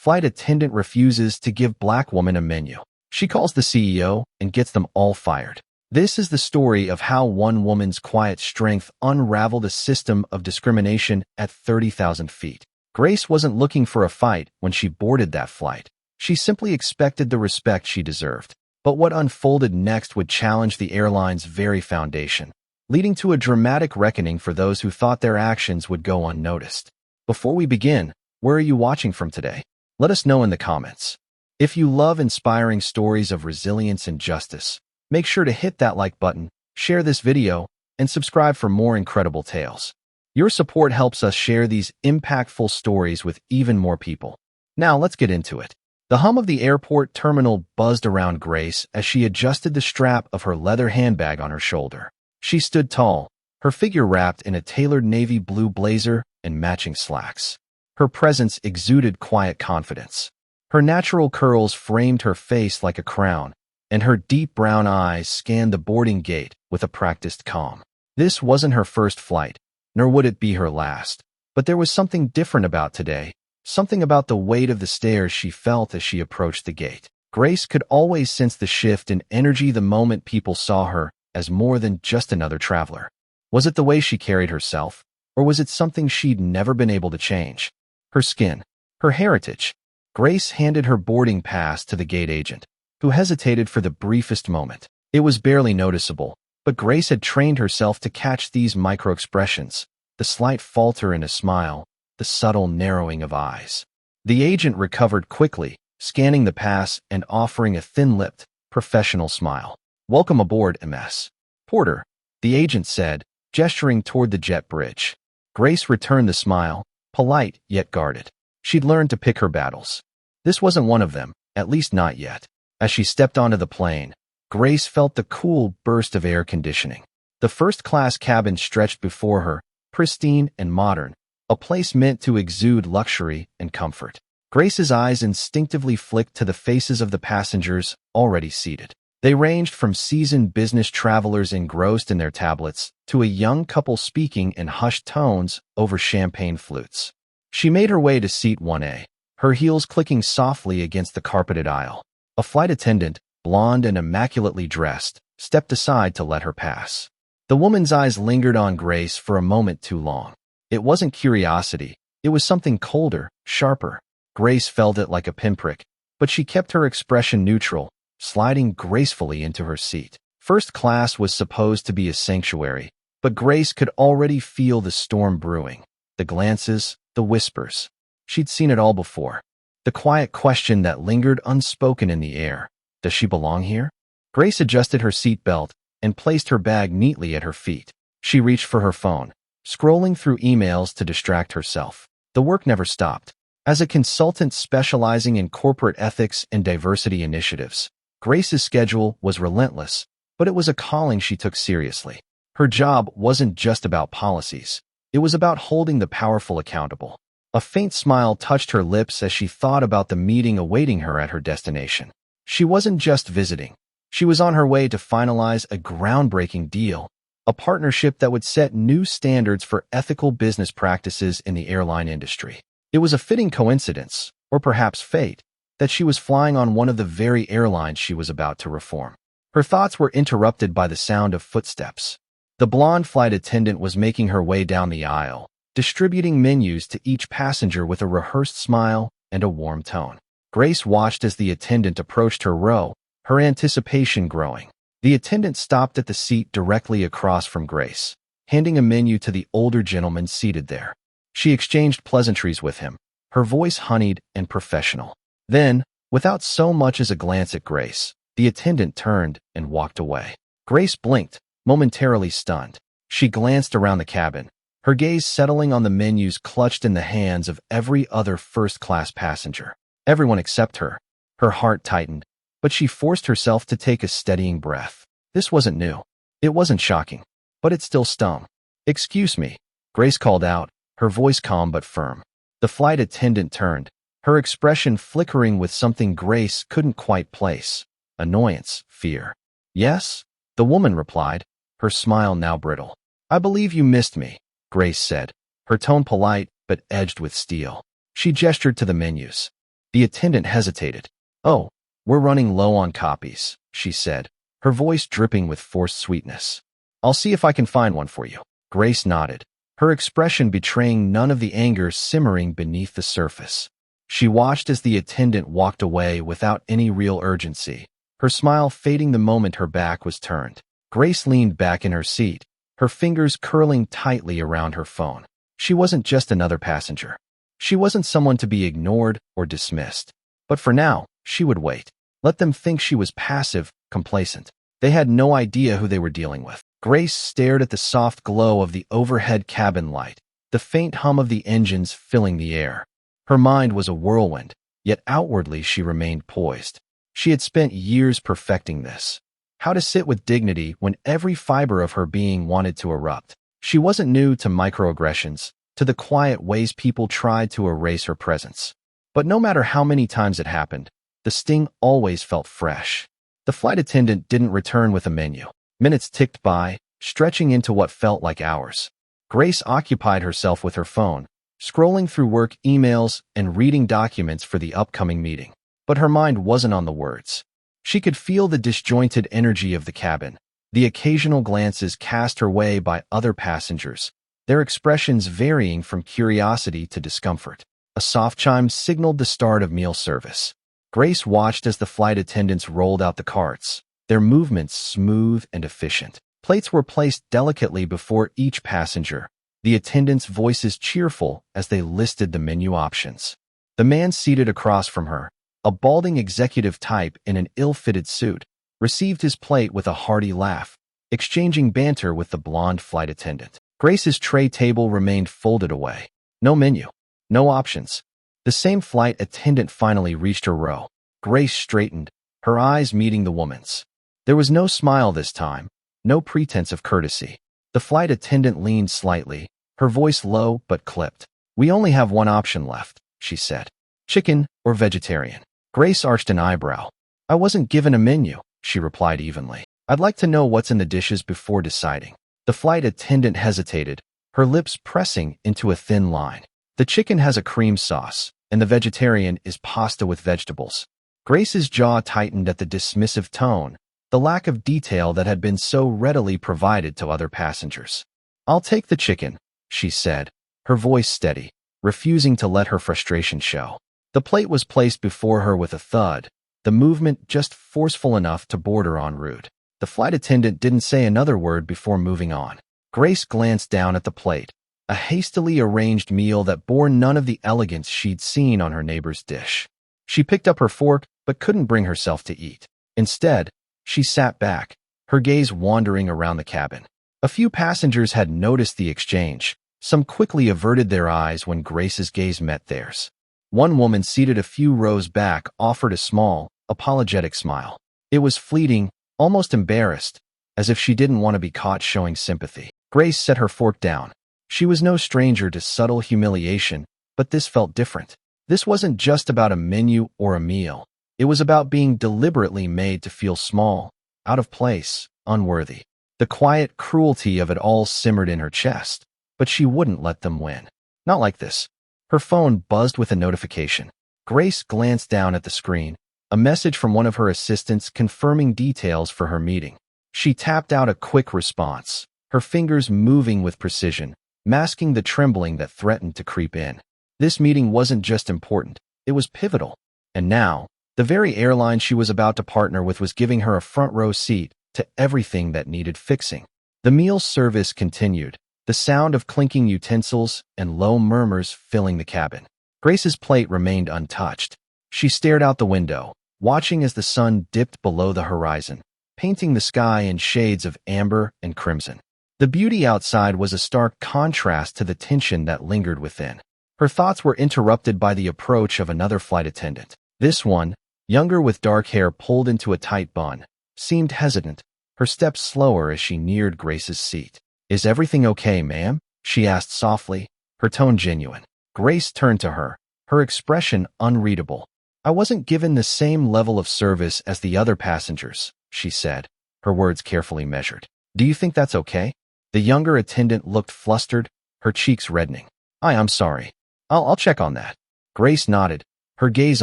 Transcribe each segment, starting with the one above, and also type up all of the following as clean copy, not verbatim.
Flight attendant refuses to give black woman a menu. She calls the CEO and gets them all fired. This is the story of how one woman's quiet strength unraveled a system of discrimination at 30,000 feet. Grace wasn't looking for a fight when she boarded that flight. She simply expected the respect she deserved. But what unfolded next would challenge the airline's very foundation, leading to a dramatic reckoning for those who thought their actions would go unnoticed. Before we begin, where are you watching from today? Let us know in the comments. If you love inspiring stories of resilience and justice, make sure to hit that like button, share this video, and subscribe for more incredible tales. Your support helps us share these impactful stories with even more people. Now let's get into it. The hum of the airport terminal buzzed around Grace as she adjusted the strap of her leather handbag on her shoulder. She stood tall, her figure wrapped in a tailored navy blue blazer and matching slacks. Her presence exuded quiet confidence. Her natural curls framed her face like a crown, and her deep brown eyes scanned the boarding gate with a practiced calm. This wasn't her first flight, nor would it be her last. But there was something different about today, something about the weight of the stairs she felt as she approached the gate. Grace could always sense the shift in energy the moment people saw her as more than just another traveler. Was it the way she carried herself, or was it something she'd never been able to change? Her skin, her heritage. Grace handed her boarding pass to the gate agent, who hesitated for the briefest moment. It was barely noticeable, but Grace had trained herself to catch these micro-expressions, the slight falter in a smile, the subtle narrowing of eyes. The agent recovered quickly, scanning the pass and offering a thin-lipped, professional smile. "Welcome aboard, Ms. Porter," the agent said, gesturing toward the jet bridge. Grace returned the smile, polite yet guarded. She'd learned to pick her battles. This wasn't one of them, at least not yet. As she stepped onto the plane, Grace felt the cool burst of air conditioning. The first-class cabin stretched before her, pristine and modern, a place meant to exude luxury and comfort. Grace's eyes instinctively flicked to the faces of the passengers already seated. They ranged from seasoned business travelers engrossed in their tablets to a young couple speaking in hushed tones over champagne flutes. She made her way to seat 1A, her heels clicking softly against the carpeted aisle. A flight attendant, blonde and immaculately dressed, stepped aside to let her pass. The woman's eyes lingered on Grace for a moment too long. It wasn't curiosity, it was something colder, sharper. Grace felt it like a pinprick, but she kept her expression neutral, sliding gracefully into her seat. First class was supposed to be a sanctuary, but Grace could already feel the storm brewing. The glances, the whispers. She'd seen it all before. The quiet question that lingered unspoken in the air. Does she belong here? Grace adjusted her seat belt and placed her bag neatly at her feet. She reached for her phone, scrolling through emails to distract herself. The work never stopped. As a consultant specializing in corporate ethics and diversity initiatives, Grace's schedule was relentless, but it was a calling she took seriously. Her job wasn't just about policies. It was about holding the powerful accountable. A faint smile touched her lips as she thought about the meeting awaiting her at her destination. She wasn't just visiting. She was on her way to finalize a groundbreaking deal, a partnership that would set new standards for ethical business practices in the airline industry. It was a fitting coincidence, or perhaps fate, that she was flying on one of the very airlines she was about to reform. Her thoughts were interrupted by the sound of footsteps. The blonde flight attendant was making her way down the aisle, distributing menus to each passenger with a rehearsed smile and a warm tone. Grace watched as the attendant approached her row, her anticipation growing. The attendant stopped at the seat directly across from Grace, handing a menu to the older gentleman seated there. She exchanged pleasantries with him, her voice honeyed and professional. Then, without so much as a glance at Grace, the attendant turned and walked away. Grace blinked, momentarily stunned. She glanced around the cabin, her gaze settling on the menus clutched in the hands of every other first-class passenger. Everyone except her. Her heart tightened, but she forced herself to take a steadying breath. This wasn't new. It wasn't shocking, but it still stung. "Excuse me," Grace called out, her voice calm but firm. The flight attendant turned, her expression flickering with something Grace couldn't quite place. Annoyance, fear. "Yes?" the woman replied, her smile now brittle. "I believe you missed me," Grace said, her tone polite but edged with steel. She gestured to the menus. The attendant hesitated. "Oh, we're running low on copies," she said, her voice dripping with forced sweetness. "I'll see if I can find one for you." Grace nodded, her expression betraying none of the anger simmering beneath the surface. She watched as the attendant walked away without any real urgency, her smile fading the moment her back was turned. Grace leaned back in her seat, her fingers curling tightly around her phone. She wasn't just another passenger. She wasn't someone to be ignored or dismissed. But for now, she would wait. Let them think she was passive, complacent. They had no idea who they were dealing with. Grace stared at the soft glow of the overhead cabin light, the faint hum of the engines filling the air. Her mind was a whirlwind, yet outwardly she remained poised. She had spent years perfecting this. How to sit with dignity when every fiber of her being wanted to erupt. She wasn't new to microaggressions, to the quiet ways people tried to erase her presence. But no matter how many times it happened, the sting always felt fresh. The flight attendant didn't return with a menu. Minutes ticked by, stretching into what felt like hours. Grace occupied herself with her phone, scrolling through work emails and reading documents for the upcoming meeting. But her mind wasn't on the words. She could feel the disjointed energy of the cabin, the occasional glances cast her way by other passengers, their expressions varying from curiosity to discomfort. A soft chime signaled the start of meal service. Grace watched as the flight attendants rolled out the carts, their movements smooth and efficient. Plates were placed delicately before each passenger, the attendants' voices cheerful as they listed the menu options. The man seated across from her, a balding executive type in an ill-fitted suit, received his plate with a hearty laugh, exchanging banter with the blonde flight attendant. Grace's tray table remained folded away. No menu, no options. The same flight attendant finally reached her row. Grace straightened, her eyes meeting the woman's. There was no smile this time, no pretense of courtesy. The flight attendant leaned slightly, her voice low but clipped. "We only have one option left," she said. "Chicken or vegetarian?" Grace arched an eyebrow. "I wasn't given a menu," she replied evenly. "I'd like to know what's in the dishes before deciding." The flight attendant hesitated, her lips pressing into a thin line. "The chicken has a cream sauce, and the vegetarian is pasta with vegetables." Grace's jaw tightened at the dismissive tone, the lack of detail that had been so readily provided to other passengers. "I'll take the chicken," she said, her voice steady, refusing to let her frustration show. The plate was placed before her with a thud, the movement just forceful enough to border on rude. The flight attendant didn't say another word before moving on. Grace glanced down at the plate, a hastily arranged meal that bore none of the elegance she'd seen on her neighbor's dish. She picked up her fork but couldn't bring herself to eat. Instead, she sat back, her gaze wandering around the cabin. A few passengers had noticed the exchange. Some quickly averted their eyes when Grace's gaze met theirs. One woman seated a few rows back offered a small, apologetic smile. It was fleeting, almost embarrassed, as if she didn't want to be caught showing sympathy. Grace set her fork down. She was no stranger to subtle humiliation, but this felt different. This wasn't just about a menu or a meal. It was about being deliberately made to feel small, out of place, unworthy. The quiet cruelty of it all simmered in her chest, but she wouldn't let them win. Not like this. Her phone buzzed with a notification. Grace glanced down at the screen, a message from one of her assistants confirming details for her meeting. She tapped out a quick response, her fingers moving with precision, masking the trembling that threatened to creep in. This meeting wasn't just important, it was pivotal. And now, the very airline she was about to partner with was giving her a front-row seat to everything that needed fixing. The meal service continued, the sound of clinking utensils and low murmurs filling the cabin. Grace's plate remained untouched. She stared out the window, watching as the sun dipped below the horizon, painting the sky in shades of amber and crimson. The beauty outside was a stark contrast to the tension that lingered within. Her thoughts were interrupted by the approach of another flight attendant. This one, younger with dark hair pulled into a tight bun, seemed hesitant, her steps slower as she neared Grace's seat. "Is everything okay, ma'am?" she asked softly, her tone genuine. Grace turned to her, her expression unreadable. "I wasn't given the same level of service as the other passengers," she said, her words carefully measured. "Do you think that's okay?" The younger attendant looked flustered, her cheeks reddening. I'm sorry. I'll check on that." Grace nodded, her gaze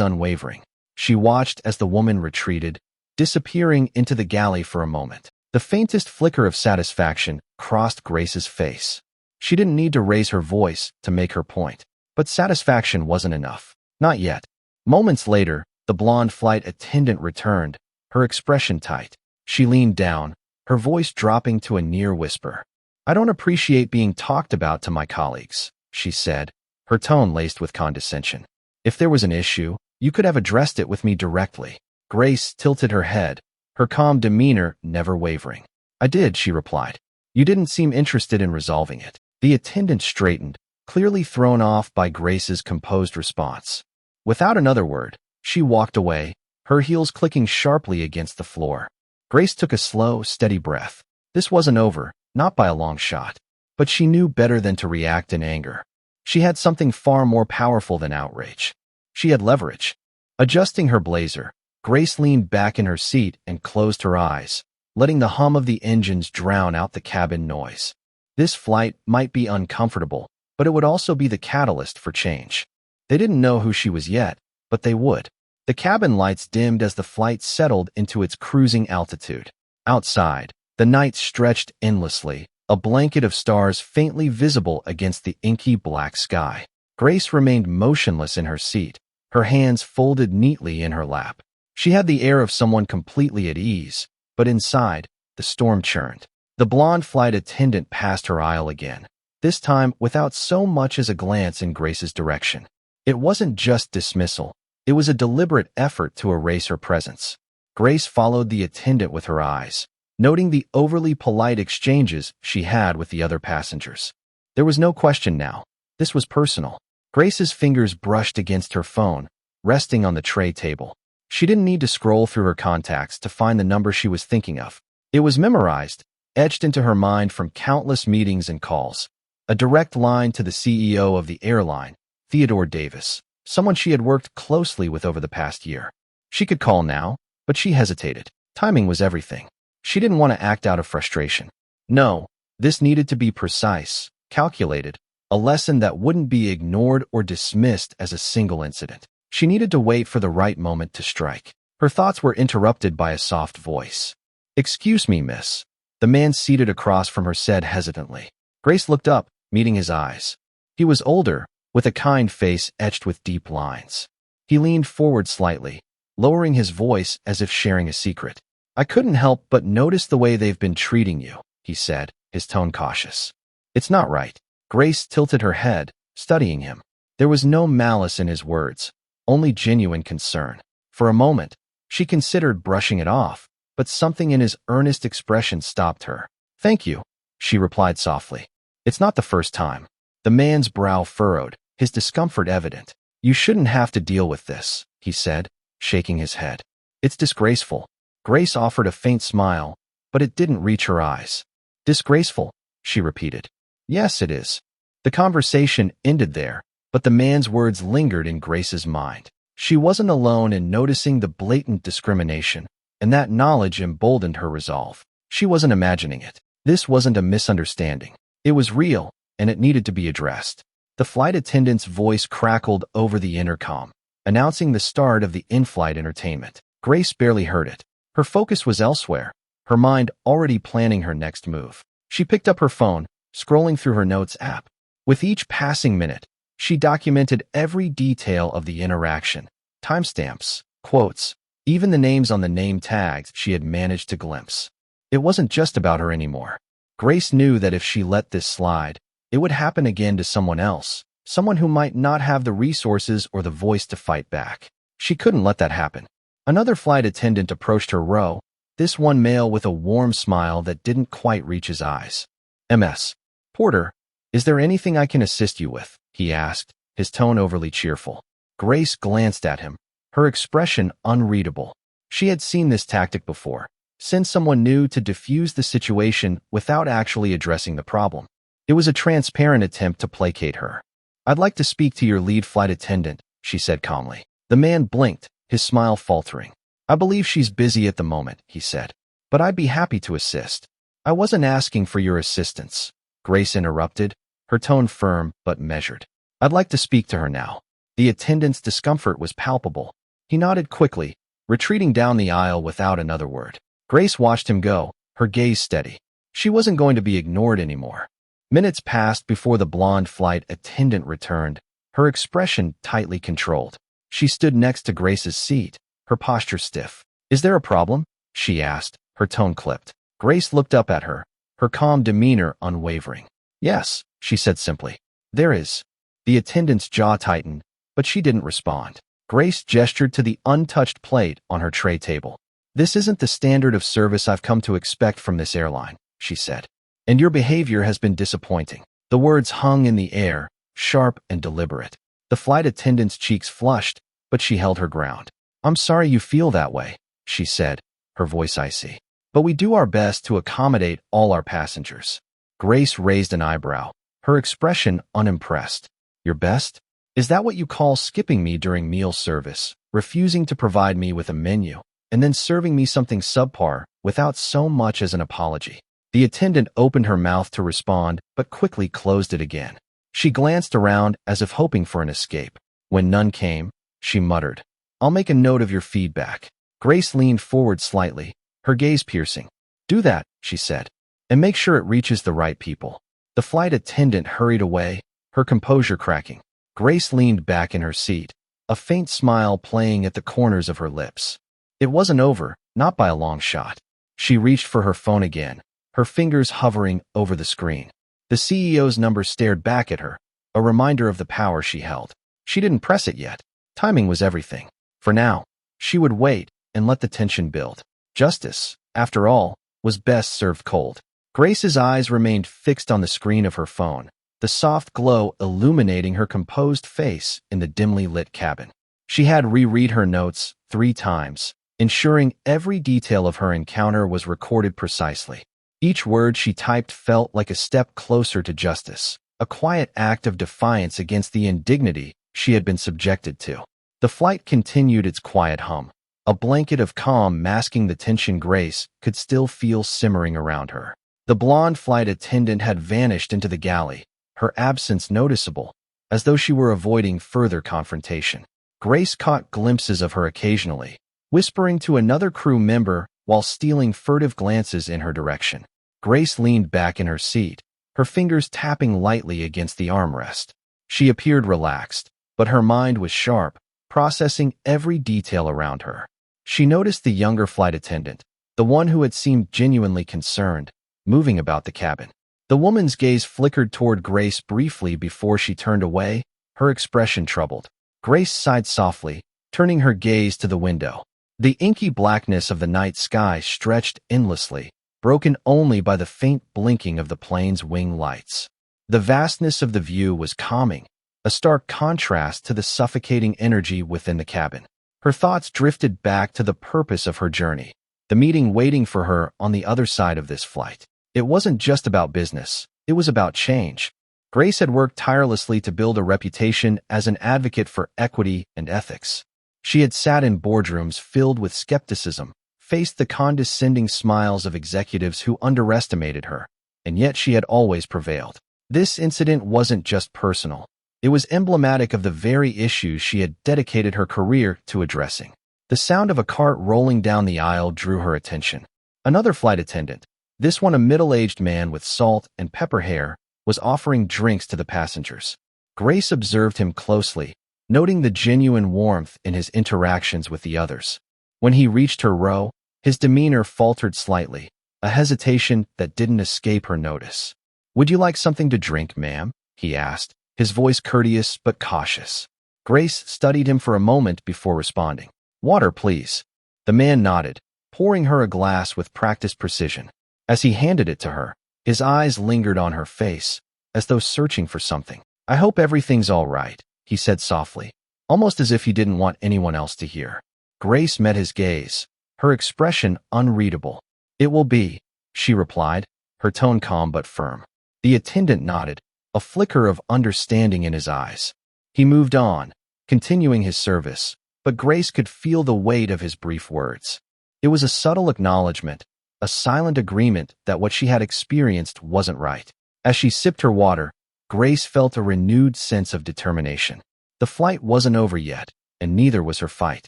unwavering. She watched as the woman retreated, disappearing into the galley for a moment. The faintest flicker of satisfaction crossed Grace's face. She didn't need to raise her voice to make her point. But satisfaction wasn't enough. Not yet. Moments later, the blonde flight attendant returned, her expression tight. She leaned down, her voice dropping to a near whisper. "I don't appreciate being talked about to my colleagues," she said, her tone laced with condescension. "If there was an issue, you could have addressed it with me directly." Grace tilted her head, her calm demeanor never wavering. "I did," she replied. "You didn't seem interested in resolving it." The attendant straightened, clearly thrown off by Grace's composed response. Without another word, she walked away, her heels clicking sharply against the floor. Grace took a slow, steady breath. This wasn't over, not by a long shot. But she knew better than to react in anger. She had something far more powerful than outrage. She had leverage. Adjusting her blazer, Grace leaned back in her seat and closed her eyes, letting the hum of the engines drown out the cabin noise. This flight might be uncomfortable, but it would also be the catalyst for change. They didn't know who she was yet, but they would. The cabin lights dimmed as the flight settled into its cruising altitude. Outside, the night stretched endlessly, a blanket of stars faintly visible against the inky black sky. Grace remained motionless in her seat, her hands folded neatly in her lap. She had the air of someone completely at ease, but inside, the storm churned. The blonde flight attendant passed her aisle again, this time without so much as a glance in Grace's direction. It wasn't just dismissal. It was a deliberate effort to erase her presence. Grace followed the attendant with her eyes, noting the overly polite exchanges she had with the other passengers. There was no question now. This was personal. Grace's fingers brushed against her phone, resting on the tray table. She didn't need to scroll through her contacts to find the number she was thinking of. It was memorized, etched into her mind from countless meetings and calls. A direct line to the CEO of the airline, Theodore Davis, someone she had worked closely with over the past year. She could call now, but she hesitated. Timing was everything. She didn't want to act out of frustration. No, this needed to be precise, calculated, a lesson that wouldn't be ignored or dismissed as a single incident. She needed to wait for the right moment to strike. Her thoughts were interrupted by a soft voice. "Excuse me, miss." The man seated across from her said hesitantly. Grace looked up, meeting his eyes. He was older, with a kind face etched with deep lines. He leaned forward slightly, lowering his voice as if sharing a secret. "I couldn't help but notice the way they've been treating you," he said, his tone cautious. "It's not right." Grace tilted her head, studying him. There was no malice in his words, only genuine concern. For a moment, she considered brushing it off, but something in his earnest expression stopped her. "Thank you," she replied softly. "It's not the first time." The man's brow furrowed, his discomfort evident. "You shouldn't have to deal with this," he said, shaking his head. "It's disgraceful." Grace offered a faint smile, but it didn't reach her eyes. "Disgraceful," she repeated. "Yes, it is." The conversation ended there, but the man's words lingered in Grace's mind. She wasn't alone in noticing the blatant discrimination, and that knowledge emboldened her resolve. She wasn't imagining it. This wasn't a misunderstanding. It was real, and it needed to be addressed. The flight attendant's voice crackled over the intercom, announcing the start of the in-flight entertainment. Grace barely heard it. Her focus was elsewhere, her mind already planning her next move. She picked up her phone, scrolling through her notes app. With each passing minute, she documented every detail of the interaction, timestamps, quotes, even the names on the name tags she had managed to glimpse. It wasn't just about her anymore. Grace knew that if she let this slide, it would happen again to someone else, someone who might not have the resources or the voice to fight back. She couldn't let that happen. Another flight attendant approached her row, this one male with a warm smile that didn't quite reach his eyes. "Ms. Porter, is there anything I can assist you with?" he asked, his tone overly cheerful. Grace glanced at him, her expression unreadable. She had seen this tactic before. Send someone new to diffuse the situation without actually addressing the problem. It was a transparent attempt to placate her. "I'd like to speak to your lead flight attendant," she said calmly. The man blinked, his smile faltering. "I believe she's busy at the moment," he said, "but I'd be happy to assist." "I wasn't asking for your assistance," Grace interrupted, her tone firm but measured. "I'd like to speak to her now." The attendant's discomfort was palpable. He nodded quickly, retreating down the aisle without another word. Grace watched him go, her gaze steady. She wasn't going to be ignored anymore. Minutes passed before the blonde flight attendant returned, her expression tightly controlled. She stood next to Grace's seat, her posture stiff. "Is there a problem?" she asked, her tone clipped. Grace looked up at her, her calm demeanor unwavering. "Yes," she said simply. "There is." The attendant's jaw tightened, but she didn't respond. Grace gestured to the untouched plate on her tray table. "This isn't the standard of service I've come to expect from this airline," she said. "And your behavior has been disappointing." The words hung in the air, sharp and deliberate. The flight attendant's cheeks flushed, but she held her ground. "I'm sorry you feel that way," she said, her voice icy. "But we do our best to accommodate all our passengers." Grace raised an eyebrow, her expression unimpressed. "Your best? Is that what you call skipping me during meal service, refusing to provide me with a menu, and then serving me something subpar without so much as an apology?" The attendant opened her mouth to respond, but quickly closed it again. She glanced around as if hoping for an escape. When none came, she muttered, "I'll make a note of your feedback." Grace leaned forward slightly, her gaze piercing. "Do that," she said, "and make sure it reaches the right people." The flight attendant hurried away, her composure cracking. Grace leaned back in her seat, a faint smile playing at the corners of her lips. It wasn't over, not by a long shot. She reached for her phone again, her fingers hovering over the screen. The CEO's number stared back at her, a reminder of the power she held. She didn't press it yet. Timing was everything. For now, she would wait and let the tension build. Justice, after all, was best served cold. Grace's eyes remained fixed on the screen of her phone, the soft glow illuminating her composed face in the dimly lit cabin. She had reread her notes 3 times, ensuring every detail of her encounter was recorded precisely. Each word she typed felt like a step closer to justice, a quiet act of defiance against the indignity she had been subjected to. The flight continued its quiet hum, a blanket of calm masking the tension Grace could still feel simmering around her. The blonde flight attendant had vanished into the galley, her absence noticeable, as though she were avoiding further confrontation. Grace caught glimpses of her occasionally, whispering to another crew member while stealing furtive glances in her direction. Grace leaned back in her seat, her fingers tapping lightly against the armrest. She appeared relaxed, but her mind was sharp, processing every detail around her. She noticed the younger flight attendant, the one who had seemed genuinely concerned, moving about the cabin. The woman's gaze flickered toward Grace briefly before she turned away, her expression troubled. Grace sighed softly, turning her gaze to the window. The inky blackness of the night sky stretched endlessly, broken only by the faint blinking of the plane's wing lights. The vastness of the view was calming, a stark contrast to the suffocating energy within the cabin. Her thoughts drifted back to the purpose of her journey, the meeting waiting for her on the other side of this flight. It wasn't just about business, it was about change. Grace had worked tirelessly to build a reputation as an advocate for equity and ethics. She had sat in boardrooms filled with skepticism, faced the condescending smiles of executives who underestimated her, and yet she had always prevailed. This incident wasn't just personal. It was emblematic of the very issues she had dedicated her career to addressing. The sound of a cart rolling down the aisle drew her attention. Another flight attendant, this one a middle-aged man with salt and pepper hair, was offering drinks to the passengers. Grace observed him closely, noting the genuine warmth in his interactions with the others. When he reached her row, his demeanor faltered slightly, a hesitation that didn't escape her notice. "Would you like something to drink, ma'am?" he asked, his voice courteous but cautious. Grace studied him for a moment before responding. "Water, please." The man nodded, pouring her a glass with practiced precision. As he handed it to her, his eyes lingered on her face, as though searching for something. "I hope everything's all right," he said softly, almost as if he didn't want anyone else to hear. Grace met his gaze, her expression unreadable. "It will be," she replied, her tone calm but firm. The attendant nodded, a flicker of understanding in his eyes. He moved on, continuing his service, but Grace could feel the weight of his brief words. It was a subtle acknowledgement, a silent agreement that what she had experienced wasn't right. As she sipped her water, Grace felt a renewed sense of determination. The flight wasn't over yet, and neither was her fight.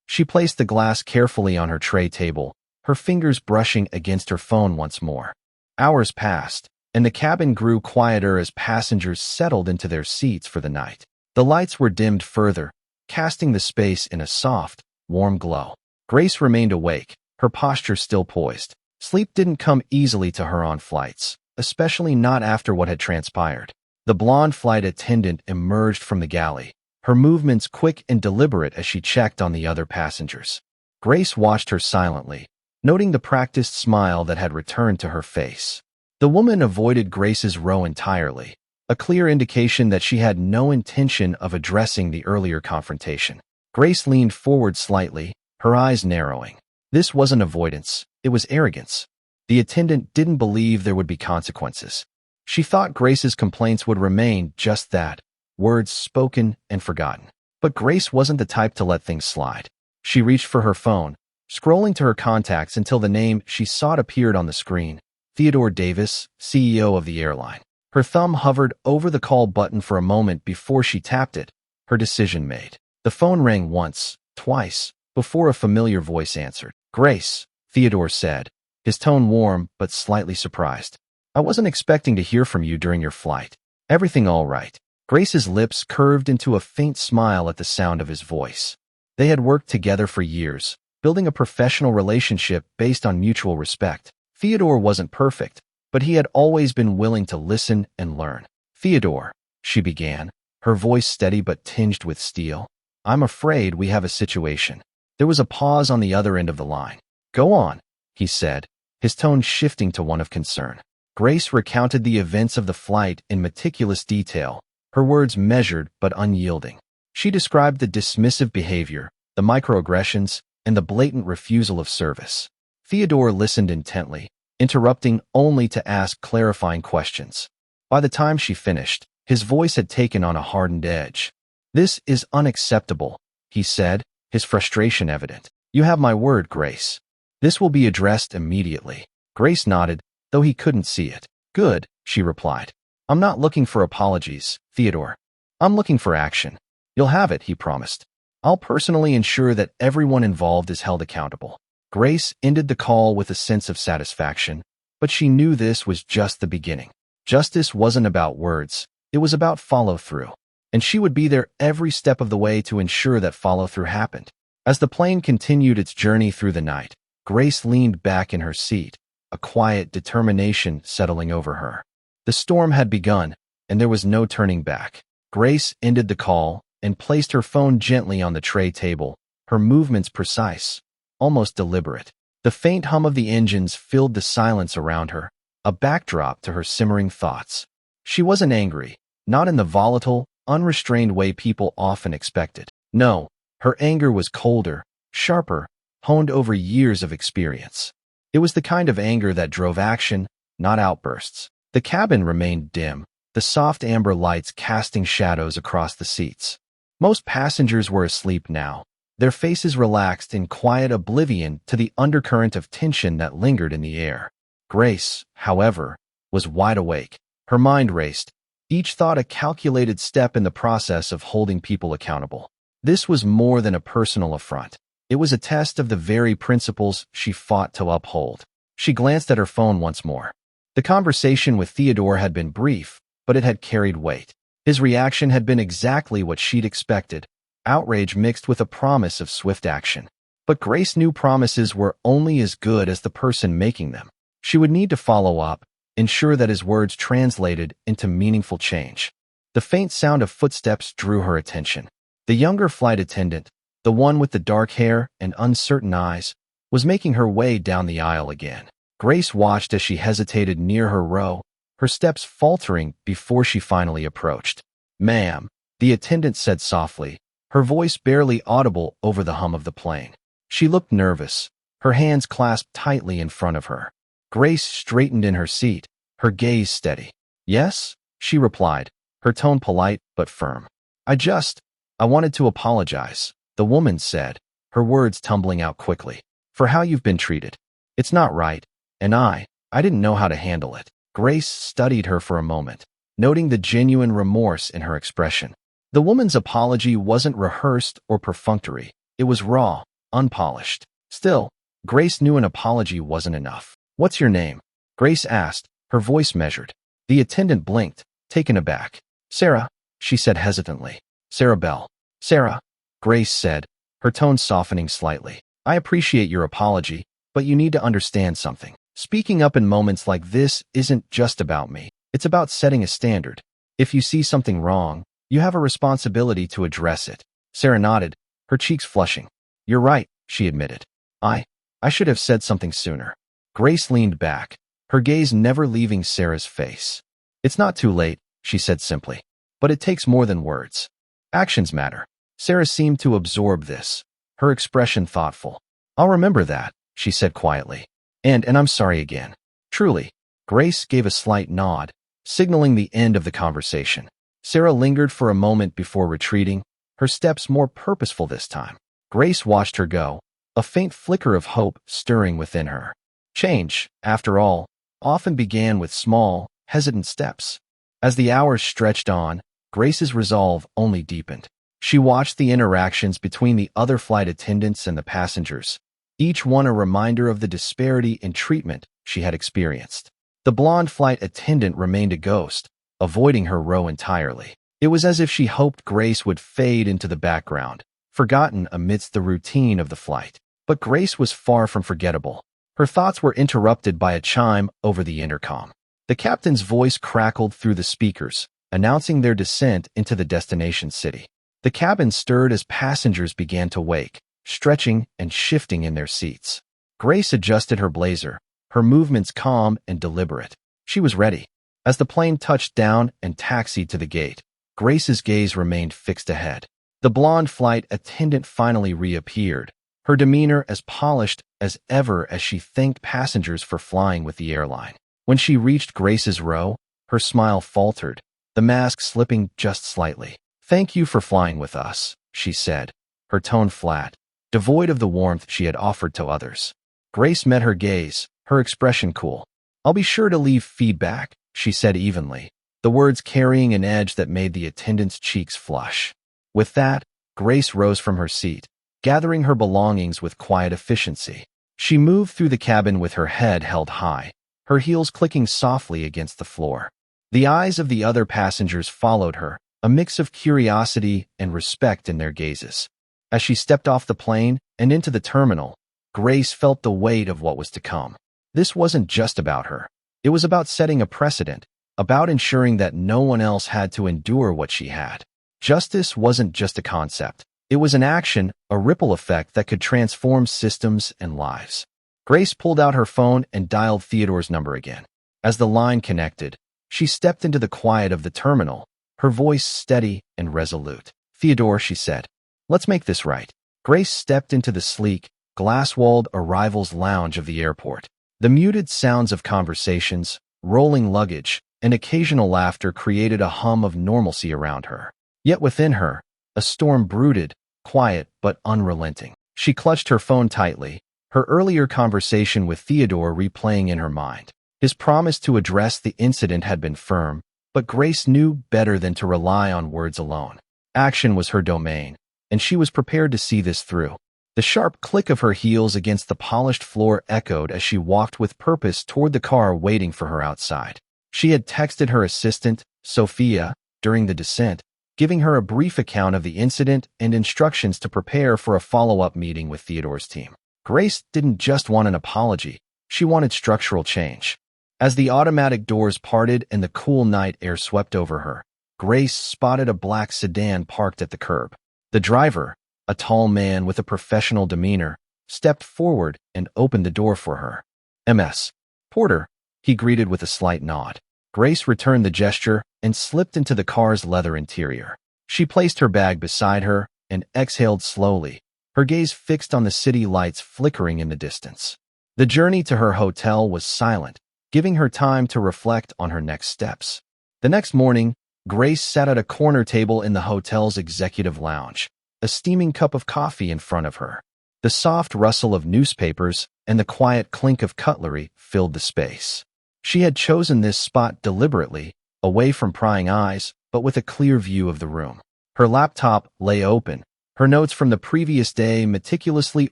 She placed the glass carefully on her tray table, her fingers brushing against her phone once more. Hours passed, and the cabin grew quieter as passengers settled into their seats for the night. The lights were dimmed further, casting the space in a soft, warm glow. Grace remained awake, her posture still poised. Sleep didn't come easily to her on flights, especially not after what had transpired. The blonde flight attendant emerged from the galley, her movements quick and deliberate as she checked on the other passengers. Grace watched her silently, noting the practiced smile that had returned to her face. The woman avoided Grace's row entirely, a clear indication that she had no intention of addressing the earlier confrontation. Grace leaned forward slightly, her eyes narrowing. This wasn't avoidance, it was arrogance. The attendant didn't believe there would be consequences. She thought Grace's complaints would remain just that, words spoken and forgotten. But Grace wasn't the type to let things slide. She reached for her phone, scrolling to her contacts until the name she sought appeared on the screen. Theodore Davis, CEO of the airline. Her thumb hovered over the call button for a moment before she tapped it, her decision made. The phone rang once, twice, before a familiar voice answered. "Grace," Theodore said, his tone warm but slightly surprised. "I wasn't expecting to hear from you during your flight. Everything all right?" Grace's lips curved into a faint smile at the sound of his voice. They had worked together for years, building a professional relationship based on mutual respect. Theodore wasn't perfect, but he had always been willing to listen and learn. "Theodore," she began, her voice steady but tinged with steel, "I'm afraid we have a situation." There was a pause on the other end of the line. "Go on," he said, his tone shifting to one of concern. Grace recounted the events of the flight in meticulous detail, her words measured but unyielding. She described the dismissive behavior, the microaggressions, and the blatant refusal of service. Theodore listened intently, interrupting only to ask clarifying questions. By the time she finished, his voice had taken on a hardened edge. "This is unacceptable," he said, his frustration evident. "You have my word, Grace. This will be addressed immediately." Grace nodded, though he couldn't see it. "Good," she replied. "I'm not looking for apologies, Theodore. I'm looking for action." "You'll have it," he promised. "I'll personally ensure that everyone involved is held accountable." Grace ended the call with a sense of satisfaction, but she knew this was just the beginning. Justice wasn't about words, it was about follow-through, and she would be there every step of the way to ensure that follow-through happened. As the plane continued its journey through the night, Grace leaned back in her seat, a quiet determination settling over her. The storm had begun, and there was no turning back. Grace ended the call and placed her phone gently on the tray table, her movements precise, almost deliberate. The faint hum of the engines filled the silence around her, a backdrop to her simmering thoughts. She wasn't angry, not in the volatile, unrestrained way people often expected. No, her anger was colder, sharper, honed over years of experience. It was the kind of anger that drove action, not outbursts. The cabin remained dim, the soft amber lights casting shadows across the seats. Most passengers were asleep now, their faces relaxed in quiet oblivion to the undercurrent of tension that lingered in the air. Grace, however, was wide awake. Her mind raced, each thought a calculated step in the process of holding people accountable. This was more than a personal affront. It was a test of the very principles she fought to uphold. She glanced at her phone once more. The conversation with Theodore had been brief, but it had carried weight. His reaction had been exactly what she'd expected, outrage mixed with a promise of swift action. But Grace knew promises were only as good as the person making them. She would need to follow up, ensure that his words translated into meaningful change. The faint sound of footsteps drew her attention. The younger flight attendant, the one with the dark hair and uncertain eyes, was making her way down the aisle again. Grace watched as she hesitated near her row, her steps faltering before she finally approached. "Ma'am," the attendant said softly, her voice barely audible over the hum of the plane. She looked nervous, her hands clasped tightly in front of her. Grace straightened in her seat, her gaze steady. "Yes?" she replied, her tone polite but firm. I wanted to apologize," the woman said, her words tumbling out quickly, "for how you've been treated. It's not right, and I didn't know how to handle it." Grace studied her for a moment, noting the genuine remorse in her expression. The woman's apology wasn't rehearsed or perfunctory. It was raw, unpolished. Still, Grace knew an apology wasn't enough. "What's your name?" Grace asked, her voice measured. The attendant blinked, taken aback. "Sarah," she said hesitantly. "Sarah Bell." "Sarah," Grace said, her tone softening slightly. "I appreciate your apology, but you need to understand something. Speaking up in moments like this isn't just about me. It's about setting a standard. If you see something wrong, you have a responsibility to address it." Sarah nodded, her cheeks flushing. "You're right," she admitted. I should have said something sooner." Grace leaned back, her gaze never leaving Sarah's face. "It's not too late," she said simply. "But it takes more than words. Actions matter." Sarah seemed to absorb this, her expression thoughtful. "I'll remember that," she said quietly. And I'm sorry again." "Truly." Grace gave a slight nod, signaling the end of the conversation. Sarah lingered for a moment before retreating, her steps more purposeful this time. Grace watched her go, a faint flicker of hope stirring within her. Change, after all, often began with small, hesitant steps. As the hours stretched on, Grace's resolve only deepened. She watched the interactions between the other flight attendants and the passengers, each one a reminder of the disparity in treatment she had experienced. The blonde flight attendant remained a ghost, avoiding her row entirely. It was as if she hoped Grace would fade into the background, forgotten amidst the routine of the flight. But Grace was far from forgettable. Her thoughts were interrupted by a chime over the intercom. The captain's voice crackled through the speakers, announcing their descent into the destination city. The cabin stirred as passengers began to wake, stretching and shifting in their seats. Grace adjusted her blazer, her movements calm and deliberate. She was ready. As the plane touched down and taxied to the gate, Grace's gaze remained fixed ahead. The blonde flight attendant finally reappeared, her demeanor as polished as ever as she thanked passengers for flying with the airline. When she reached Grace's row, her smile faltered, the mask slipping just slightly. "Thank you for flying with us," she said, her tone flat, devoid of the warmth she had offered to others. Grace met her gaze, her expression cool. "I'll be sure to leave feedback," she said evenly, the words carrying an edge that made the attendant's cheeks flush. With that, Grace rose from her seat, gathering her belongings with quiet efficiency. She moved through the cabin with her head held high, her heels clicking softly against the floor. The eyes of the other passengers followed her, a mix of curiosity and respect in their gazes. As she stepped off the plane and into the terminal, Grace felt the weight of what was to come. This wasn't just about her. It was about setting a precedent, about ensuring that no one else had to endure what she had. Justice wasn't just a concept. It was an action, a ripple effect that could transform systems and lives. Grace pulled out her phone and dialed Theodore's number again. As the line connected, she stepped into the quiet of the terminal, her voice steady and resolute. "Theodore," she said, "let's make this right." Grace stepped into the sleek, glass-walled arrivals lounge of the airport. The muted sounds of conversations, rolling luggage, and occasional laughter created a hum of normalcy around her. Yet within her, a storm brooded, quiet but unrelenting. She clutched her phone tightly, her earlier conversation with Theodore replaying in her mind. His promise to address the incident had been firm, but Grace knew better than to rely on words alone. Action was her domain, and she was prepared to see this through. The sharp click of her heels against the polished floor echoed as she walked with purpose toward the car waiting for her outside. She had texted her assistant, Sophia, during the descent, giving her a brief account of the incident and instructions to prepare for a follow-up meeting with Theodore's team. Grace didn't just want an apology, she wanted structural change. As the automatic doors parted and the cool night air swept over her, Grace spotted a black sedan parked at the curb. The driver, a tall man with a professional demeanor, stepped forward and opened the door for her. "Ms. Porter," he greeted with a slight nod. Grace returned the gesture and slipped into the car's leather interior. She placed her bag beside her and exhaled slowly, her gaze fixed on the city lights flickering in the distance. The journey to her hotel was silent, giving her time to reflect on her next steps. The next morning, Grace sat at a corner table in the hotel's executive lounge, a steaming cup of coffee in front of her. The soft rustle of newspapers and the quiet clink of cutlery filled the space. She had chosen this spot deliberately, away from prying eyes, but with a clear view of the room. Her laptop lay open, her notes from the previous day meticulously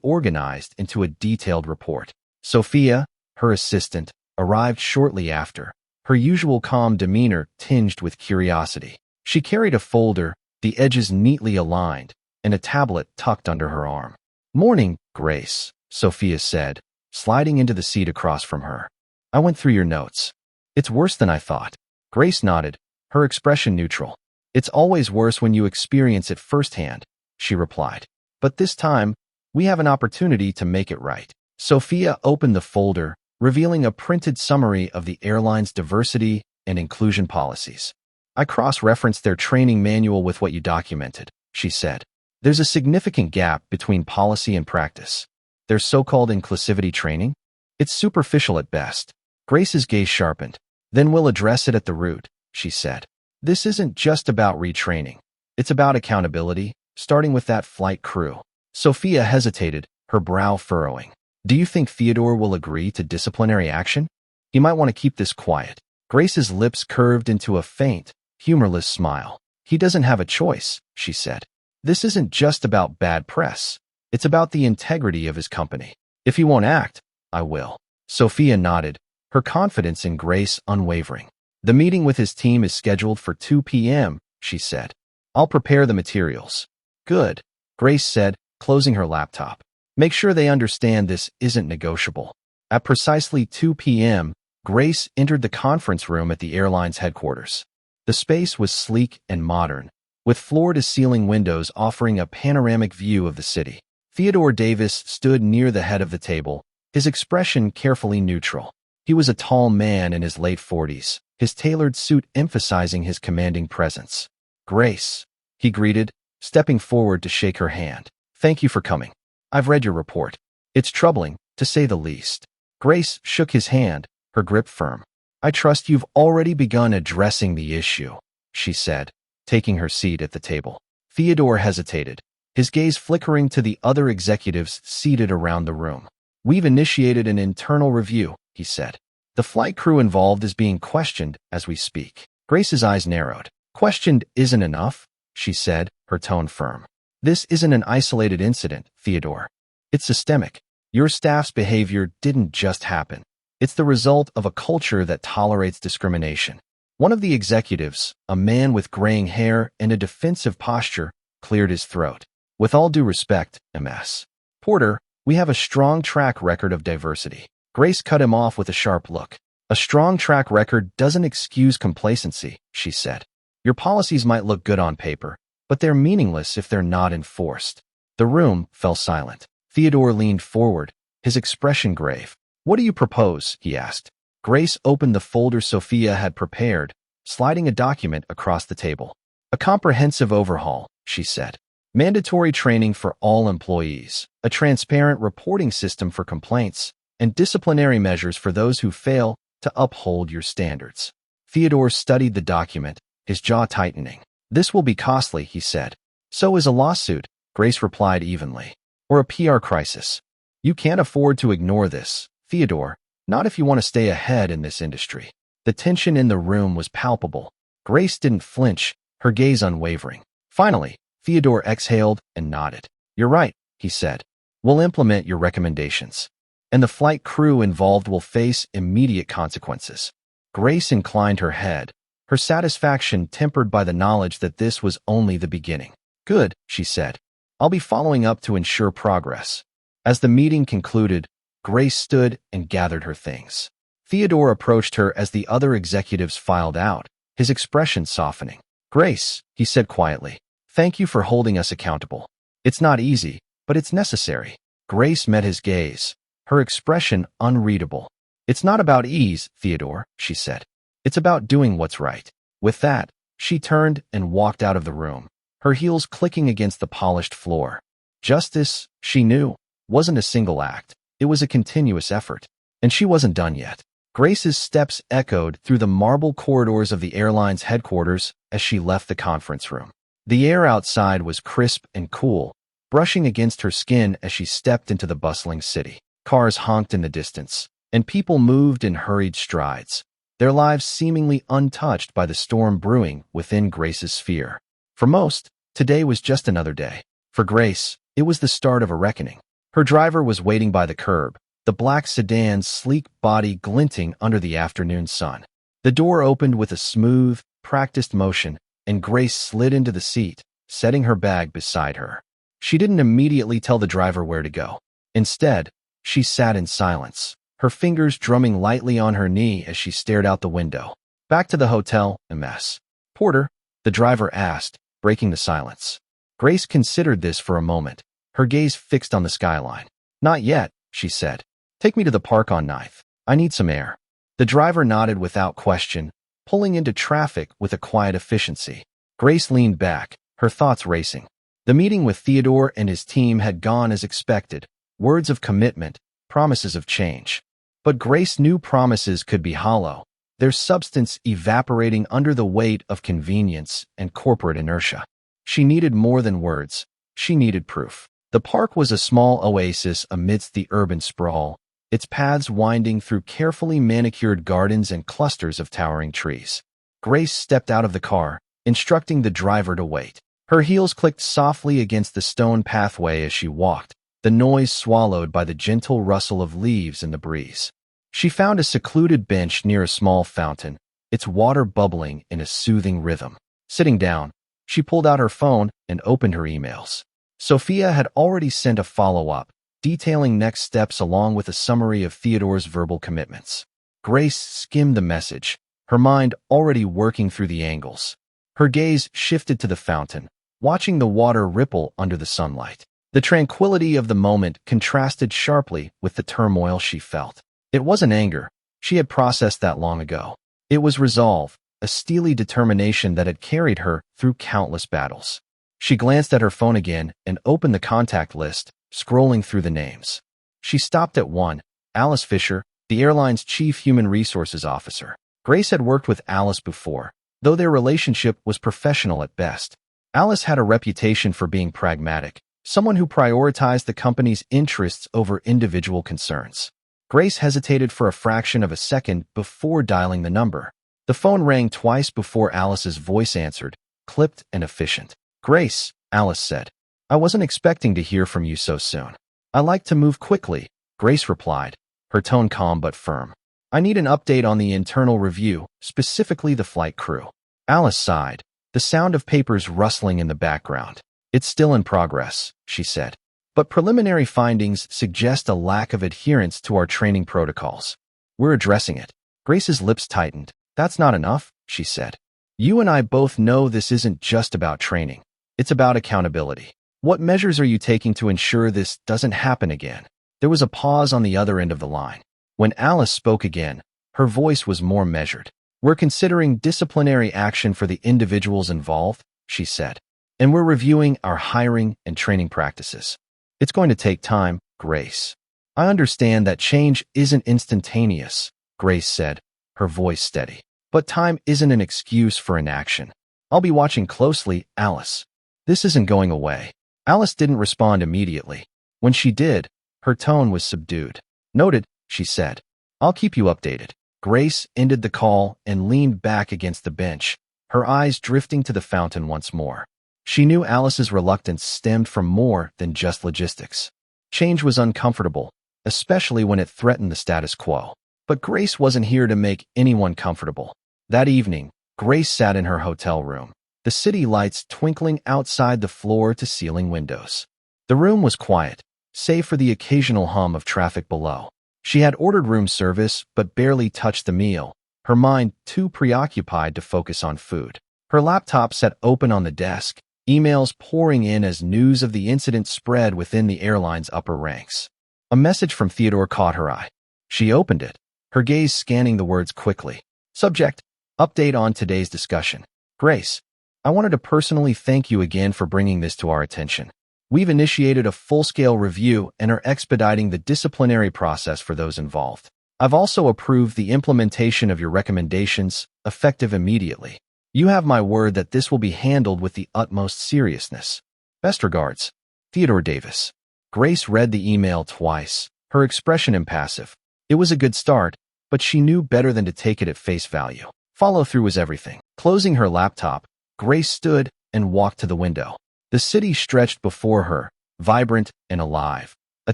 organized into a detailed report. Sophia, her assistant, arrived shortly after, her usual calm demeanor tinged with curiosity. She carried a folder, the edges neatly aligned, and a tablet tucked under her arm. "Morning, Grace," Sophia said, sliding into the seat across from her. "I went through your notes. It's worse than I thought." Grace nodded, her expression neutral. "It's always worse when you experience it firsthand," she replied. "But this time, we have an opportunity to make it right." Sophia opened the folder, revealing a printed summary of the airline's diversity and inclusion policies. "I cross-referenced their training manual with what you documented," she said. "There's a significant gap between policy and practice. Their so-called inclusivity training? It's superficial at best." Grace's gaze sharpened. "Then we'll address it at the root," she said. "This isn't just about retraining. It's about accountability, starting with that flight crew." Sophia hesitated, her brow furrowing. "Do you think Theodore will agree to disciplinary action? He might want to keep this quiet." Grace's lips curved into a faint, humorless smile. "He doesn't have a choice," she said. "This isn't just about bad press. It's about the integrity of his company. If he won't act, I will." Sophia nodded, her confidence in Grace unwavering. "The meeting with his team is scheduled for 2 p.m., she said. "I'll prepare the materials." "Good," Grace said, closing her laptop. "Make sure they understand this isn't negotiable." At precisely 2 p.m., Grace entered the conference room at the airline's headquarters. The space was sleek and modern, with floor-to-ceiling windows offering a panoramic view of the city. Theodore Davis stood near the head of the table, his expression carefully neutral. He was a tall man in his late 40s, his tailored suit emphasizing his commanding presence. "Grace," he greeted, stepping forward to shake her hand. "Thank you for coming. I've read your report. It's troubling, to say the least." Grace shook his hand, her grip firm. "I trust you've already begun addressing the issue," she said, taking her seat at the table. Theodore hesitated, his gaze flickering to the other executives seated around the room. "We've initiated an internal review," he said. "The flight crew involved is being questioned as we speak." Grace's eyes narrowed. "Questioned isn't enough," she said, her tone firm. "This isn't an isolated incident, Theodore. It's systemic. Your staff's behavior didn't just happen. It's the result of a culture that tolerates discrimination." One of the executives, a man with graying hair and a defensive posture, cleared his throat. "With all due respect, Ms. Porter, we have a strong track record of diversity." Grace cut him off with a sharp look. "A strong track record doesn't excuse complacency," she said. "Your policies might look good on paper, but they're meaningless if they're not enforced." The room fell silent. Theodore leaned forward, his expression grave. "What do you propose?" he asked. Grace opened the folder Sophia had prepared, sliding a document across the table. "A comprehensive overhaul," she said. "Mandatory training for all employees, a transparent reporting system for complaints, and disciplinary measures for those who fail to uphold your standards." Theodore studied the document, his jaw tightening. "This will be costly," he said. "So is a lawsuit," Grace replied evenly. "Or a PR crisis. You can't afford to ignore this, Theodore, not if you want to stay ahead in this industry." The tension in the room was palpable. Grace didn't flinch, her gaze unwavering. Finally, Theodore exhaled and nodded. "You're right," he said. "We'll implement your recommendations. And the flight crew involved will face immediate consequences." Grace inclined her head, her satisfaction tempered by the knowledge that this was only the beginning. "Good," she said. "I'll be following up to ensure progress." As the meeting concluded, Grace stood and gathered her things. Theodore approached her as the other executives filed out, his expression softening. "Grace," he said quietly, "thank you for holding us accountable. It's not easy, but it's necessary." Grace met his gaze, her expression unreadable. "It's not about ease, Theodore," she said. "It's about doing what's right." With that, she turned and walked out of the room, her heels clicking against the polished floor. Justice, she knew, wasn't a single act. It was a continuous effort. And she wasn't done yet. Grace's steps echoed through the marble corridors of the airline's headquarters as she left the conference room. The air outside was crisp and cool, brushing against her skin as she stepped into the bustling city. Cars honked in the distance, and people moved in hurried strides, their lives seemingly untouched by the storm brewing within Grace's sphere. For most, Today was just another day. For Grace, it was the start of a reckoning. Her driver was waiting by the curb, the black sedan's sleek body glinting under the afternoon sun. The door opened with a smooth, practiced motion, and Grace slid into the seat, setting her bag beside her. She didn't immediately tell the driver where to go. Instead, she sat in silence, her fingers drumming lightly on her knee as she stared out the window. Back to the hotel, MS. Porter, the driver asked, breaking the silence. Grace considered this for a moment, her gaze fixed on the skyline. Not yet, she said. Take me to the park on 9th. I need some air. The driver nodded without question, pulling into traffic with a quiet efficiency. Grace leaned back, her thoughts racing. The meeting with Theodore and his team had gone as expected, words of commitment, promises of change. But Grace knew promises could be hollow, their substance evaporating under the weight of convenience and corporate inertia. She needed more than words. She needed proof. The park was a small oasis amidst the urban sprawl, its paths winding through carefully manicured gardens and clusters of towering trees. Grace stepped out of the car, instructing the driver to wait. Her heels clicked softly against the stone pathway as she walked, the noise swallowed by the gentle rustle of leaves in the breeze. She found a secluded bench near a small fountain, its water bubbling in a soothing rhythm. Sitting down, she pulled out her phone and opened her emails. Sophia had already sent a follow-up, detailing next steps along with a summary of Theodore's verbal commitments. Grace skimmed the message, her mind already working through the angles. Her gaze shifted to the fountain, watching the water ripple under the sunlight. The tranquility of the moment contrasted sharply with the turmoil she felt. It wasn't anger. She had processed that long ago. It was resolve, a steely determination that had carried her through countless battles. She glanced at her phone again and opened the contact list, scrolling through the names. She stopped at one, Alice Fisher, the airline's chief human resources officer. Grace had worked with Alice before, though their relationship was professional at best. Alice had a reputation for being pragmatic, someone who prioritized the company's interests over individual concerns. Grace hesitated for a fraction of a second before dialing the number. The phone rang twice before Alice's voice answered, clipped and efficient. Grace, Alice said. I wasn't expecting to hear from you so soon. I like to move quickly, Grace replied, her tone calm but firm. I need an update on the internal review, specifically the flight crew. Alice sighed, the sound of papers rustling in the background. It's still in progress, she said. But preliminary findings suggest a lack of adherence to our training protocols. We're addressing it. Grace's lips tightened. That's not enough, she said. You and I both know this isn't just about training. It's about accountability. What measures are you taking to ensure this doesn't happen again? There was a pause on the other end of the line. When Alice spoke again, her voice was more measured. We're considering disciplinary action for the individuals involved, she said. And we're reviewing our hiring and training practices. It's going to take time, Grace. I understand that change isn't instantaneous, Grace said, her voice steady. But time isn't an excuse for inaction. I'll be watching closely, Alice. This isn't going away. Alice didn't respond immediately. When she did, her tone was subdued. Noted, she said. I'll keep you updated. Grace ended the call and leaned back against the bench, her eyes drifting to the fountain once more. She knew Alice's reluctance stemmed from more than just logistics. Change was uncomfortable, especially when it threatened the status quo. But Grace wasn't here to make anyone comfortable. That evening, Grace sat in her hotel room, the city lights twinkling outside the floor-to-ceiling windows. The room was quiet, save for the occasional hum of traffic below. She had ordered room service but barely touched the meal, her mind too preoccupied to focus on food. Her laptop sat open on the desk, emails pouring in as news of the incident spread within the airline's upper ranks. A message from Theodore caught her eye. She opened it, her gaze scanning the words quickly. Subject: Update on today's discussion. Grace, I wanted to personally thank you again for bringing this to our attention. We've initiated a full-scale review and are expediting the disciplinary process for those involved. I've also approved the implementation of your recommendations, effective immediately. You have my word that this will be handled with the utmost seriousness. Best regards, Theodore Davis. Grace read the email twice, her expression impassive. It was a good start, but she knew better than to take it at face value. Follow-through was everything. Closing her laptop, Grace stood and walked to the window. The city stretched before her, vibrant and alive, a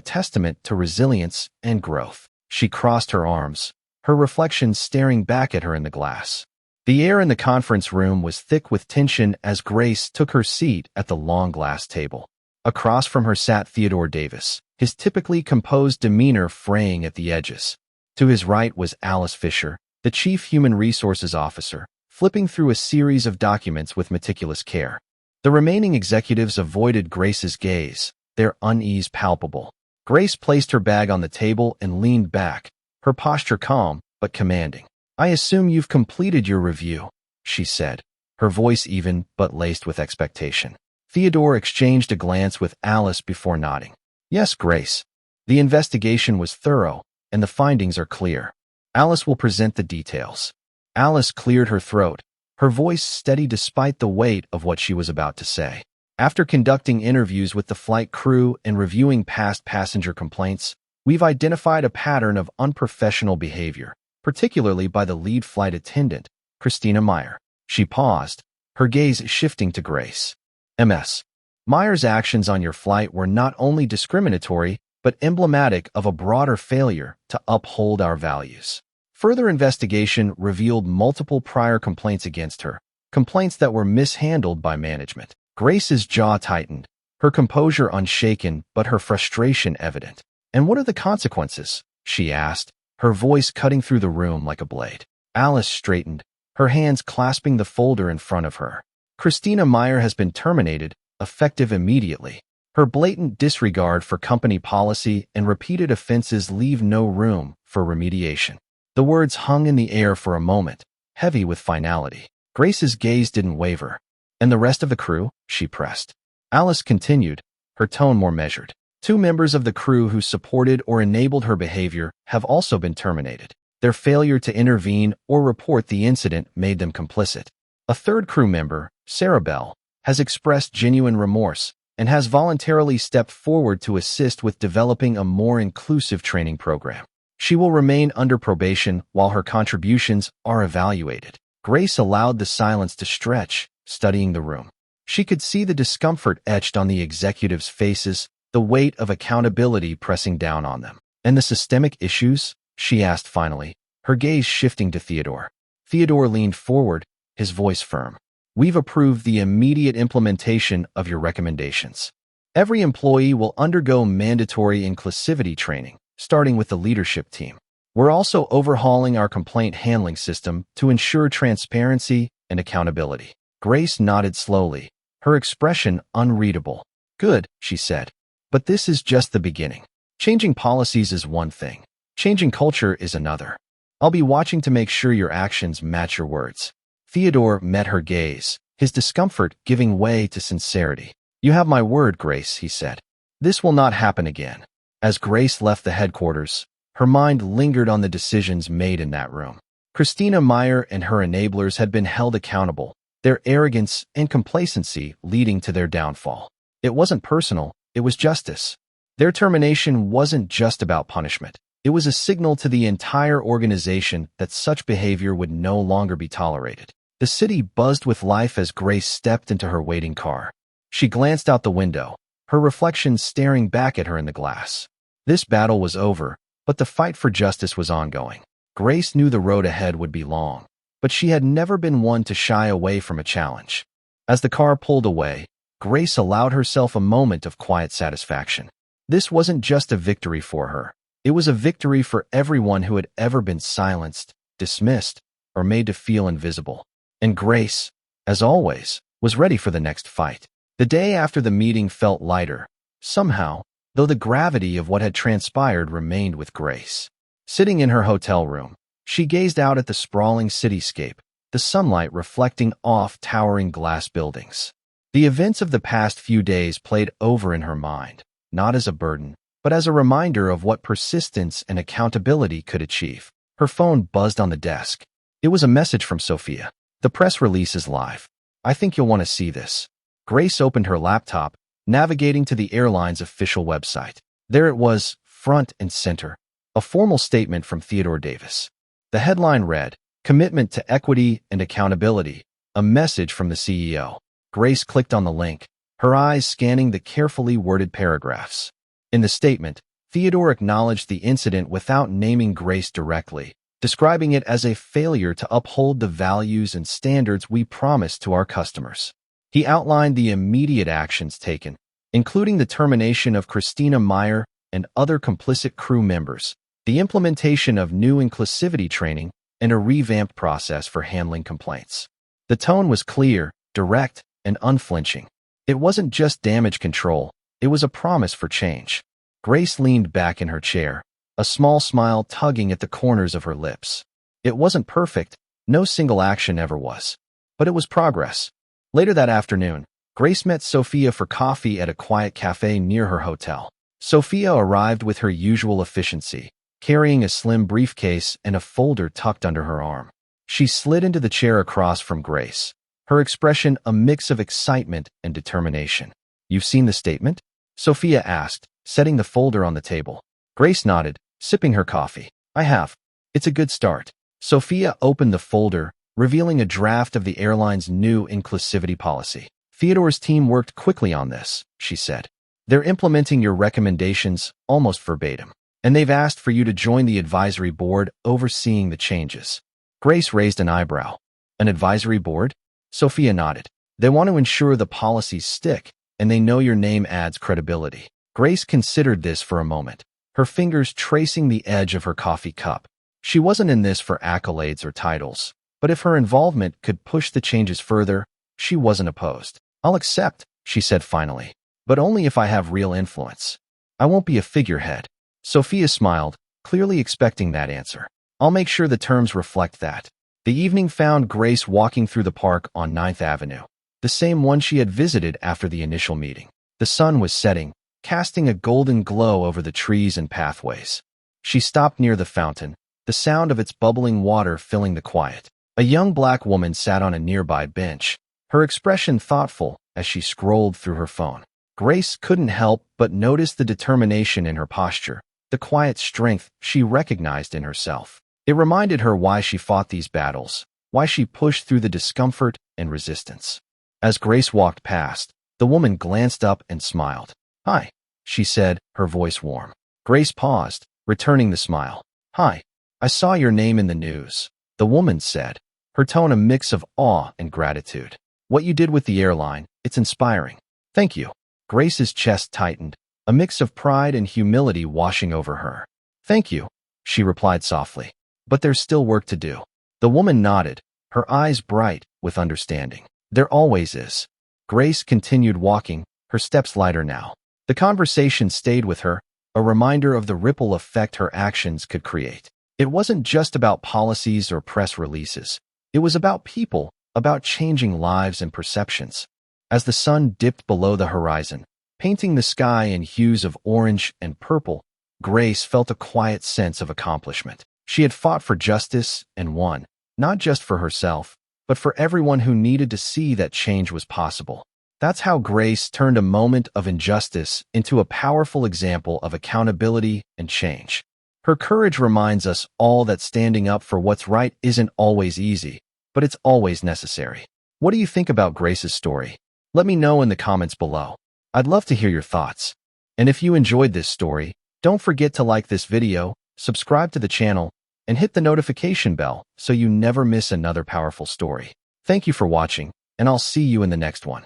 testament to resilience and growth. She crossed her arms, her reflection staring back at her in the glass. The air in the conference room was thick with tension as Grace took her seat at the long glass table. Across from her sat Theodore Davis, his typically composed demeanor fraying at the edges. To his right was Alice Fisher, the Chief Human Resources Officer, flipping through a series of documents with meticulous care. The remaining executives avoided Grace's gaze, their unease palpable. Grace placed her bag on the table and leaned back, her posture calm but commanding. "I assume you've completed your review," she said, her voice even but laced with expectation. Theodore exchanged a glance with Alice before nodding. "Yes, Grace. The investigation was thorough, and the findings are clear. Alice will present the details." Alice cleared her throat, her voice steady despite the weight of what she was about to say. "After conducting interviews with the flight crew and reviewing past passenger complaints, we've identified a pattern of unprofessional behavior, particularly by the lead flight attendant, Christina Meyer." She paused, her gaze shifting to Grace. "Ms. Meyer's actions on your flight were not only discriminatory, but emblematic of a broader failure to uphold our values. Further investigation revealed multiple prior complaints against her, complaints that were mishandled by management." Grace's jaw tightened, her composure unshaken but her frustration evident. "And what are the consequences?" she asked, her voice cutting through the room like a blade. Alice straightened, her hands clasping the folder in front of her. "Christina Meyer has been terminated, effective immediately. Her blatant disregard for company policy and repeated offenses leave no room for remediation." The words hung in the air for a moment, heavy with finality. Grace's gaze didn't waver. "And the rest of the crew?" she pressed. Alice continued, her tone more measured. "Two members of the crew who supported or enabled her behavior have also been terminated. Their failure to intervene or report the incident made them complicit. A third crew member, Sarah Bell, has expressed genuine remorse and has voluntarily stepped forward to assist with developing a more inclusive training program. She will remain under probation while her contributions are evaluated." Grace allowed the silence to stretch, studying the room. She could see the discomfort etched on the executives' faces, the weight of accountability pressing down on them. "And the systemic issues?" she asked finally, her gaze shifting to Theodore. Theodore leaned forward, his voice firm. "We've approved the immediate implementation of your recommendations. Every employee will undergo mandatory inclusivity training, starting with the leadership team. We're also overhauling our complaint handling system to ensure transparency and accountability." Grace nodded slowly, her expression unreadable. "Good," she said. "But this is just the beginning. Changing policies is one thing. Changing culture is another. I'll be watching to make sure your actions match your words." Theodore met her gaze, his discomfort giving way to sincerity. "You have my word, Grace," he said. "This will not happen again." As Grace left the headquarters, her mind lingered on the decisions made in that room. Christina Meyer and her enablers had been held accountable, their arrogance and complacency leading to their downfall. It wasn't personal, it was justice. Their termination wasn't just about punishment. It was a signal to the entire organization that such behavior would no longer be tolerated. The city buzzed with life as Grace stepped into her waiting car. She glanced out the window, her reflection staring back at her in the glass. This battle was over, but the fight for justice was ongoing. Grace knew the road ahead would be long, but she had never been one to shy away from a challenge. As the car pulled away, Grace allowed herself a moment of quiet satisfaction. This wasn't just a victory for her. It was a victory for everyone who had ever been silenced, dismissed, or made to feel invisible. And Grace, as always, was ready for the next fight. The day after the meeting felt lighter, somehow, though the gravity of what had transpired remained with Grace. Sitting in her hotel room, she gazed out at the sprawling cityscape, the sunlight reflecting off towering glass buildings. The events of the past few days played over in her mind, not as a burden, but as a reminder of what persistence and accountability could achieve. Her phone buzzed on the desk. It was a message from Sophia. "The press release is live. I think you'll want to see this." Grace opened her laptop, navigating to the airline's official website. There it was, front and center, a formal statement from Theodore Davis. The headline read, "Commitment to Equity and Accountability, a message from the CEO." Grace clicked on the link, her eyes scanning the carefully worded paragraphs. In the statement, Theodore acknowledged the incident without naming Grace directly, describing it as a failure to uphold the values and standards we promised to our customers. He outlined the immediate actions taken, including the termination of Christina Meyer and other complicit crew members, the implementation of new inclusivity training, and a revamped process for handling complaints. The tone was clear, direct, and unflinching. It wasn't just damage control, it was a promise for change. Grace leaned back in her chair, a small smile tugging at the corners of her lips. It wasn't perfect, no single action ever was. But it was progress. Later that afternoon, Grace met Sophia for coffee at a quiet cafe near her hotel. Sophia arrived with her usual efficiency, carrying a slim briefcase and a folder tucked under her arm. She slid into the chair across from Grace, her expression a mix of excitement and determination. "You've seen the statement?" Sophia asked, setting the folder on the table. Grace nodded, sipping her coffee. "I have. It's a good start." Sophia opened the folder, revealing a draft of the airline's new inclusivity policy. "Theodore's team worked quickly on this," she said. "They're implementing your recommendations almost verbatim, and they've asked for you to join the advisory board overseeing the changes." Grace raised an eyebrow. "An advisory board?" Sophia nodded. "They want to ensure the policies stick, and they know your name adds credibility." Grace considered this for a moment, her fingers tracing the edge of her coffee cup. She wasn't in this for accolades or titles, but if her involvement could push the changes further, she wasn't opposed. "I'll accept," she said finally, "but only if I have real influence. I won't be a figurehead." Sophia smiled, clearly expecting that answer. "I'll make sure the terms reflect that." The evening found Grace walking through the park on 9th Avenue, the same one she had visited after the initial meeting. The sun was setting, casting a golden glow over the trees and pathways. She stopped near the fountain, the sound of its bubbling water filling the quiet. A young black woman sat on a nearby bench, her expression thoughtful as she scrolled through her phone. Grace couldn't help but notice the determination in her posture, the quiet strength she recognized in herself. It reminded her why she fought these battles, why she pushed through the discomfort and resistance. As Grace walked past, the woman glanced up and smiled. "Hi," she said, her voice warm. Grace paused, returning the smile. "Hi, I saw your name in the news," the woman said, her tone a mix of awe and gratitude. "What you did with the airline, it's inspiring." "Thank you." Grace's chest tightened, a mix of pride and humility washing over her. "Thank you," she replied softly. "But there's still work to do." The woman nodded, her eyes bright with understanding. "There always is." Grace continued walking, her steps lighter now. The conversation stayed with her, a reminder of the ripple effect her actions could create. It wasn't just about policies or press releases. It was about people, about changing lives and perceptions. As the sun dipped below the horizon, painting the sky in hues of orange and purple, Grace felt a quiet sense of accomplishment. She had fought for justice and won, not just for herself, but for everyone who needed to see that change was possible. That's how Grace turned a moment of injustice into a powerful example of accountability and change. Her courage reminds us all that standing up for what's right isn't always easy, but it's always necessary. What do you think about Grace's story? Let me know in the comments below. I'd love to hear your thoughts. And if you enjoyed this story, don't forget to like this video, subscribe to the channel, and hit the notification bell so you never miss another powerful story. Thank you for watching, and I'll see you in the next one.